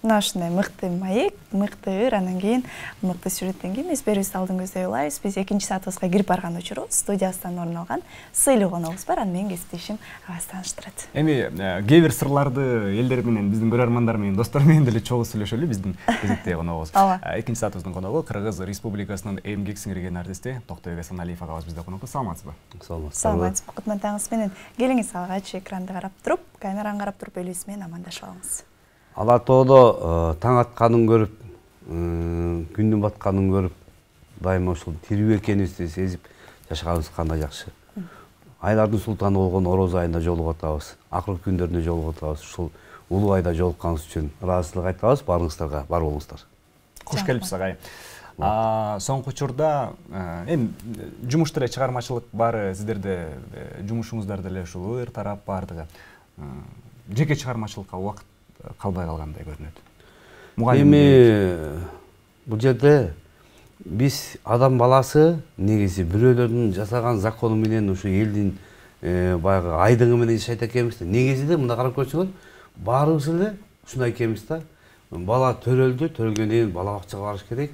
Мына ушундай мыкты маек, мыкты ыр, анан кийин мыкты сюжеттен кийин биз берүүбүздү алдын көздөй улайбыз. Биз экинчи саатыбызга кирип барган учурубуз студиясынан орун алган сыйлуу коногубуз бар. Аны менин кесиптешим Аваз тааныштырат. Эми кээ бир сырларды элдер менен, биздин көрөрмандар менен, достор менен деле чогуу сүйлөшөлү. Биздин кезектеги коногубуз. Экинчи саатыбыздын коногу Кыргыз Республикасынын эмгек сиңирген артисти Токтобек Асаналиев агабыз бизде конокто. Саламатсызбы? Саламатсызбы. Кутмандагыңыз менен келиңиз алгач экранды карап туруп, камераны карап туруп элибиз менен амандашып алыңыз. Ала тоодо таң атканын көрүп, күндүн батканын көрүп, дайыма ушул тирүү экенибизди сезип жашаганыбыз кандай жакшы. Айлардын султаны болгон Ороз айында жолугуп атабыз, акыркы күндөрүндө жолугуп атабыз. Ушул улуу айда жолукканыбыз үчүн ыраазычылык айтабыз. Барыңыздарга бар болуңуздар. Куш келипсиз агай. Соңку учурда эми жумуш деле чыгармачылык баары сиздерде, жумушуңуздар деле ушул ыр тарап баардыгы. Жеке чыгармачылыкка убакыт калбай калгандай көрүнөт. Эми бул жерде биз адам баласы негизи бирөөлөрдүн жасаган закону менен ушу элдин баягы айдыгы менен жашайт экенбиз да. Негизинде мында карап көрсөңөр, баарыбыз эле ушундай экенбиз да. Бала төрөлдү, төрөлгөндөн кийин бала бакчага барыш керек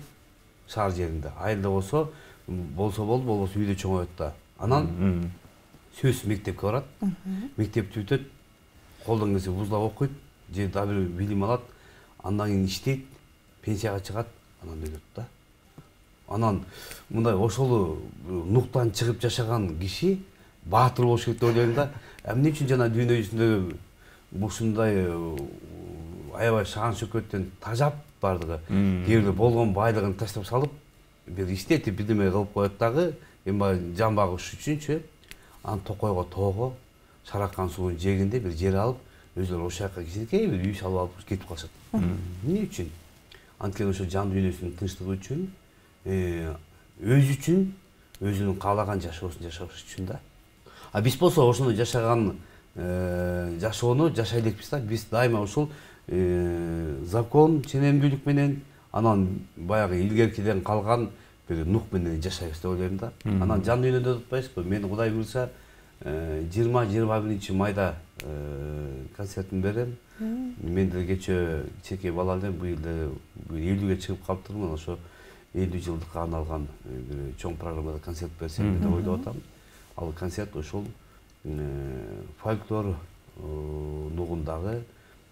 шаар жеринде. Айылда болсо болду, болбосо үйдө чоңойот да. Анан сөзсүз мектепке барат. Мектепти бүтөт, колдон келсе вузда окуйт, же да бир билим алат, андан кийин иштейт, пенсияга чыгат, анан өлөт да. Анан мындай ошол нуктан чыгып жашаган киши баатыр болуш керек деп ойлойм да. Эмне үчүн жана дүйнө жүзүндө ушундай аябай шаан шөкөттөн тажап бардыгы, кээ болгон байлыгын таштап салып, бир иштетип бирдеме кылып коет дагы, эми баягы жан багыш үчүнчү, анан токойго, тоого, Шаракан суунун жээгинде бир жер алып, өзүлөр ошол жака кичинекей бир үй салып алып кетип калышат. Эмне үчүн? Анткени ошо жан дүйнөсүнүн тынчтыгы үчүн, өзү үчүн, өзүнүн каалаган жашоосун жашаш үчүн да. А биз болсо ошондой жашаган жашоону жашай элекпиз да. Биз дайыма ушул закон, ченемдүүлүк менен, анан баягы илгеркиден калган бир нук менен жашайбыз деп ойлойм да. Анан жан дүйнөдө утпайсызбы? Мен Кудай буйрса 20-21 майда концертин берем. Мен деле кечээ чеке бала элем, быйыл 50ге чыгып калыптырмын. Ошо 50 жылдыкка арналган бир чоң программада концерт берсем деп ойлоп атам. Ал концерт ошол фольклор нугундагы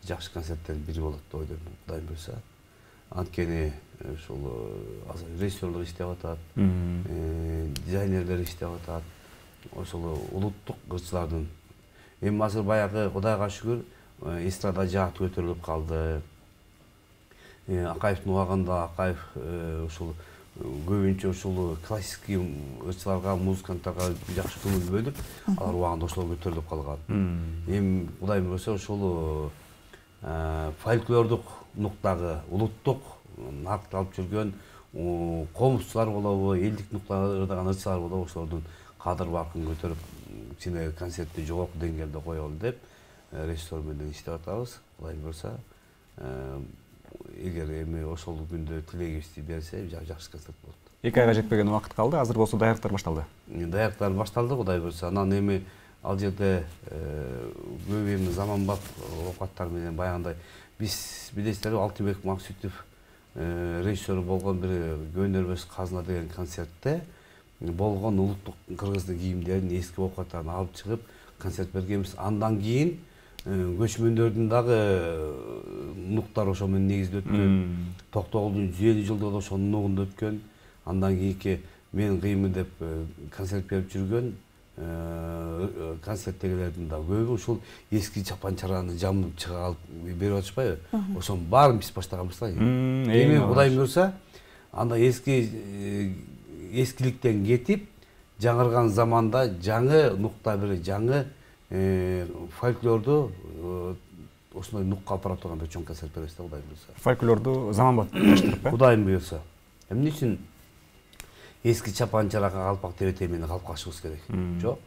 жакшы концерттердин бири болот деп ойлойм, Кудай буйрса. Анткени ошол режиссерлор иштеп атат, дизайнерлер иштеп атат. Ошол улуттук ырчылардын. Эми азыр баягы Кудайга шүгүр эстрада жааты көтөрүлүп калды. Акаевдин убагында Акаев ушул көбүнчө ушул классикий ырчыларга, музыканттарга жакшы көңүл бөлүп, алар убагында ошолор көтөрүлүп калган. Эми Кудай буйрса ошол фольклордук нуктагы, улуттук наркты алып жүргөн комузчулар болобу, элдик нуктадагы ырчылар болобу, ошолордун кадыр баркын көтөрүп, кичине концертти жогорку деңгээлде коелу деп режиссер менен иштеп атабыз. Кудай буйрса, эгер эми ошол күндө тилегибизди берсе, жакшы концерт болот. 2 айга жетпеген убакыт калды, азыр болсо даярдыктар башталды. Даярдыктар башталды, Кудай буйрса. Анан эми ал жерде көп эми заманбап оокаттар менен баягындай биз билесиздерби, Алтынбек Максүтов режиссер болгон бир Көнөрбөс казына деген концертте болгон улуттук кыргыздын кийимдерин, эски оокаттарын алып чыгып концерт бергенбиз. Андан кийин көчмөндөрдүн дагы нуктар ошо менен негизде өткөн. Токтогулдун 150 жылдыгы ошонун нугунда өткөн. Андан кийинки мен кыймын деп концерт берип жүргөн концерттегилердин да көбү ушул эски чапан-чараны жамылып чыга алып берип атышпайбы? Ошонун баарын биз баштаганбыз да. Эми Кудай буйрса, анда эскиликтен кетип, жаңырган заманда жаңы нукта бир жаңы фольклорду ошондой нукка алып барып турган бир чоң концерт беребиз да, Кудай буйрса. Фольклорду заманбапташтырып, Кудай буйрса. Эмне үчүн эски чапан-чаракка калпак тебете менен калып калышыбыз керек? Жок.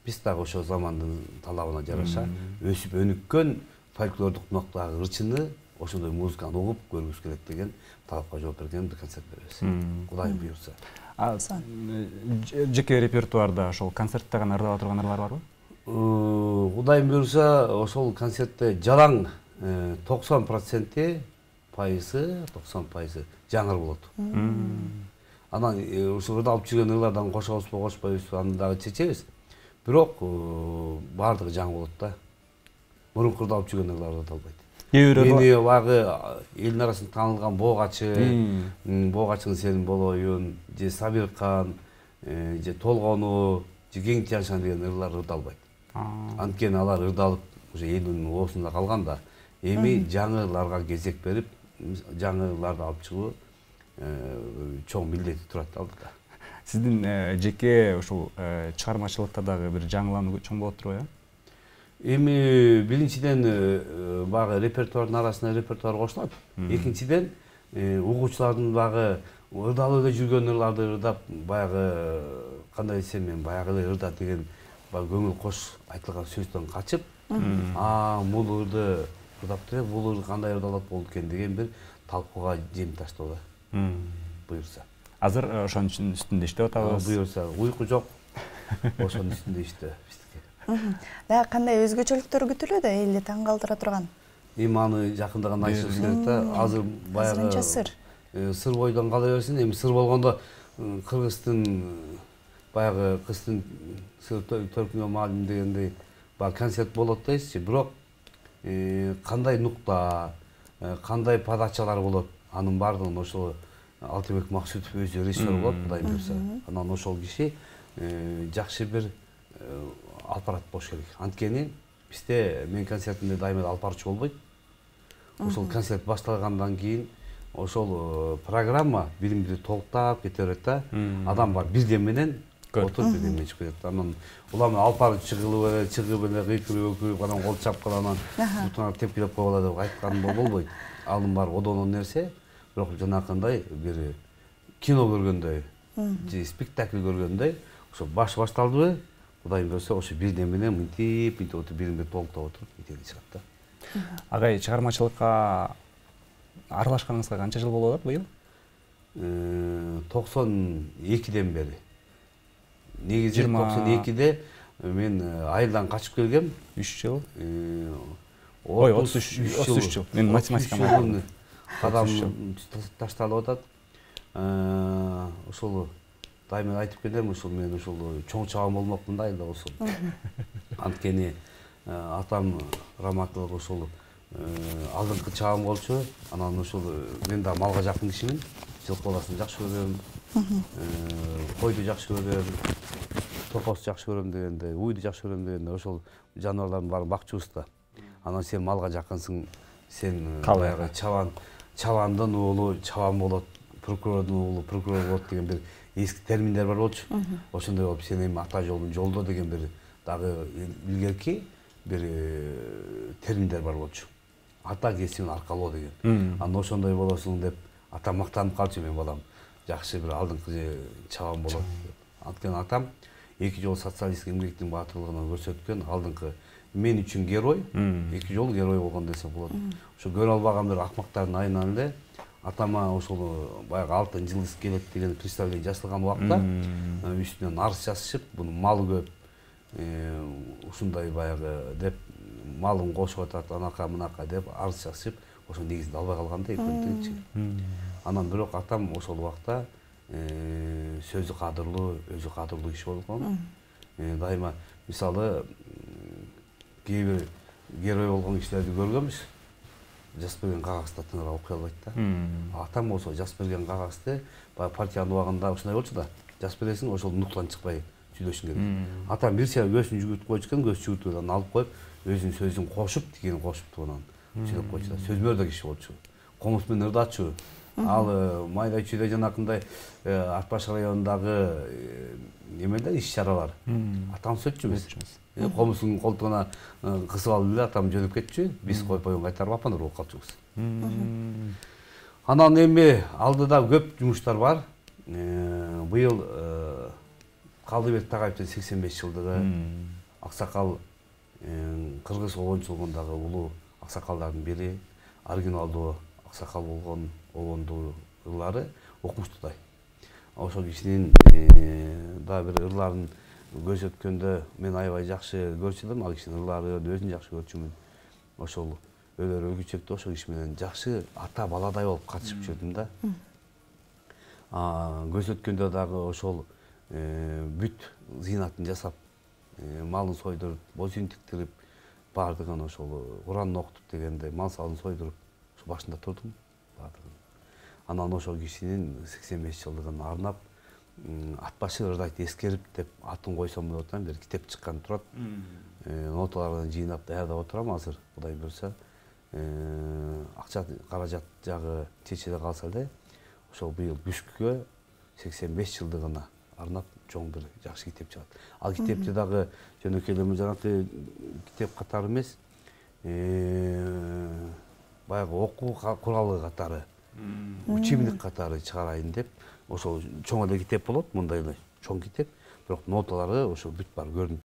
Биз дагы ошол замандын талабына жараша өсүп өнүккөн фольклордук нуктагы ырчыны, ошондой музыканы угуп көргүбүз келет деген талапка жооп берген бир концерт беребиз. Кудай буйрса. Жеке репертуарда ошол концертте гана ырдала турган ырлар барбы? Кудай буйрса, ошол концертте жалаң 90% пайызы 90% жаңыр болот. Анан ушул ырдалып жүргөн ырлардан кошобузбу кошпойбузбу аны дагы чечебиз. Бирок баардыгы жаңы болот да. Мурунку ырдалып жүргөн ырлар ырдалбайт. Эми багы элдин арасында таанылган Боогачың сенин болоюн, же Сабиркан, же Толгону, же Кең Тяншан деген ырлар ырдалбайт. Анткени алар ырдалып уже элдин оосунда калган да. Эми жаңыларга кезек берип, жаңыларды алып чыгуу чоң милдети турат алдыда. Сиздин жеке ушул чыгармачылыкта дагы бир жаңылануу чоң болот турбайбы? Эми биринчиден багы репертуардын арасына репертуар кошулат. Экинчиден угуучулардын багы ырдалып эле жүргөн ырларды ырдап, баягы кандай десем мен баягы эле ырда деген көңүл кош айтылган сөздөн качып, бул ырды ырдаптыр, бул ырды кандай ырдалат болду экен деген бир талкууга жем таштоо да. Буюрса. Азыр ошонун үстүндө иштеп атабыз. Буюрса, уйку жок. Ошонун үстүндө иштеп биздики. Да кандай өзгөчөлүктөр күтүлөт да элди таң калтыра турган? Эми аны жакында гана айтышыбыз керек да. Азыр баягы сыр бойдон кала берсин. Эми сыр болгондо Кыргыздын баягы кыздын төркүнө маалым дегендей баягы концерт болот дейсизчи. Бирок кандай нукта, кандай подачалар болот, анын баардыгын ошол Алтынбек Максутов өзү режиссер болот, Кудай буйрса. Анан ошол киши жакшы бир алпарат болуш керек. Анткени бизде мен концертимде дайыма алпарчы болбойт. Ошол концерт башталгандан кийин ошол программа бирин-бири толуктап кете берет да. Адам бар бирден менен отуруп бирден менен чыгып кетет. Анан улам алпарып чыгып эле кыйкырып, анан кол чапкан, анан бутуна тепкилеп койгула деп айтканым болбойт. Анын баары одондон нерсе. Бирок жанакындай бир кино көргөндөй, же спектакль көргөндөй, ошо башталдыбы, Кудайым берсе, ошо бирден менен мынтип отуруп, бирин-бири толуктап отуруп, мынтип чыгат да. Агай, чыгармачылыкка аралашканыңызга канча жыл болуп атат быйыл? 92-ден бери. Негизи 92-де мен айылдан качып келгем. 3 жыл. Ой, 33 жыл. Мен математиканы кадам ташталып атат. Ошол дайыма айтып келем, ошол мен ошол чоң чабан болмокмун да айылда болсом. Анткени атам раматтылык ошол алдыңкы чабан болчу. Анан ошол мен да малга жакын кишимин. Жылкы баласын жакшы көрөм. Койду жакшы көрөм. Токос жакшы көрөм дегенде, уйду жакшы көрөм дегенде ошол жаныбарлардын баарын бакчубуз да. Анан сен малга жакынсың, сен баягы чабандын уулу чабан болот, прокурордун уулу прокурор болот деген бир эски терминдер бар болчу. Ошондой болуп сен эми ата жолдун жолдо деген бир дагы илгерки бир терминдер бар болчу. Ата кесибин аркалоо деген. Анан ошондой болосуң деп ата мактанып калчу, мен балам жакшы бир алдыңкы чабан болот деп. Анткени атам 2 жол социалисттик эмгектин баатырлыгын көрсөткөн алдыңкы мен үчүн герой, 2 жол герой болгон десе болот. Ошо көрө албаган бир акмактардын айынан эле атама ошол баягы алтын жылдыз келет деген представление жасалган убакта үстүнөн арыз жазышып, буну малы көп, ушундай баягы деп малын кошуп атат, анака мынака деп арыз жазышып, ошо негизинде албай калган да экөөндөгүчү. Анан бирок атам ошол убакта сөзү кадырлуу, өзү кадырлуу киши болгон. Дайыма мисалы кээ бир герой болгон кишилерди көргөнбүз. Жазып берген кагазда тыңырап окуй албайт да. Атам болсо жазып берген кагазды баягы партиянын убагында ушундай болчу да. Жазып бересиң, ошол нуктан чыкпай сүйлөшүң керек. Атам бир сыйра көзүн жүгүртүп койчу экен, көз жүгүртүп алып коюп, өзүнүн сөзүн кошуп, тигини кошупту анан сүйлөп койчу да. Сөзмөр да киши болчу. Комуз менен ырдачу. Ал майда чүйдө жанакындай Ат Баш районундагы эмелер иш-чаралар. Атам сөтчү эмес. Комуздун колтугуна кысып алып эле атам жөнөп кетчү. Биз коюп боюн кайтарып апаны болуп калчубуз. Анан эми алдыда көп жумуштар бар. Быйыл Калдыбек Тагаевдин 85 жылдыгы. Аксакал кыргыз обончулугундагы улуу аксакалдардын бири, оригиналдуу аксакал болгон обондуу ырлары окумуштуудай. Ошол кишинин да бир ырларын көрсөткөндө мен аябай жакшы көрчү элем. Ал кишинин ырларын өзүн жакшы көрчүмүн. Ошол өлөр өлгүчөктө ошол киши менен жакшы ата баладай болуп катышып жүрдүм да. Көрсөткөндө дагы ошол бүт зыйнатын жасап, малын сойдуруп, боз үйүн тиктирип, баардыгын ошол Куранды окутуп дегенде мал салын сойдуруп, ошо башында турдум баардыгын. Анан ошол кишинин 85 жылдыгын арнап, ат башы ырдайт эскерип деп атын койсом деп атам, бир китеп чыккан турат. Ноталарын жыйнап даярдап отурам азыр, Кудай буйрса. Акча каражат жагы чечиле калса эле, ошол быйыл бүшкүгө 85 жылдыгына арнап чоң бир жакшы китеп чыгат. Ал китепти дагы жөнөкөй эле жанагы китеп катары эмес, баягы окуу куралы катары, учебник катары чыгарайын деп, ошол чоң эле китеп болот, мындай эле чоң китеп, бирок ноталары ошо бүт бар көрүнүп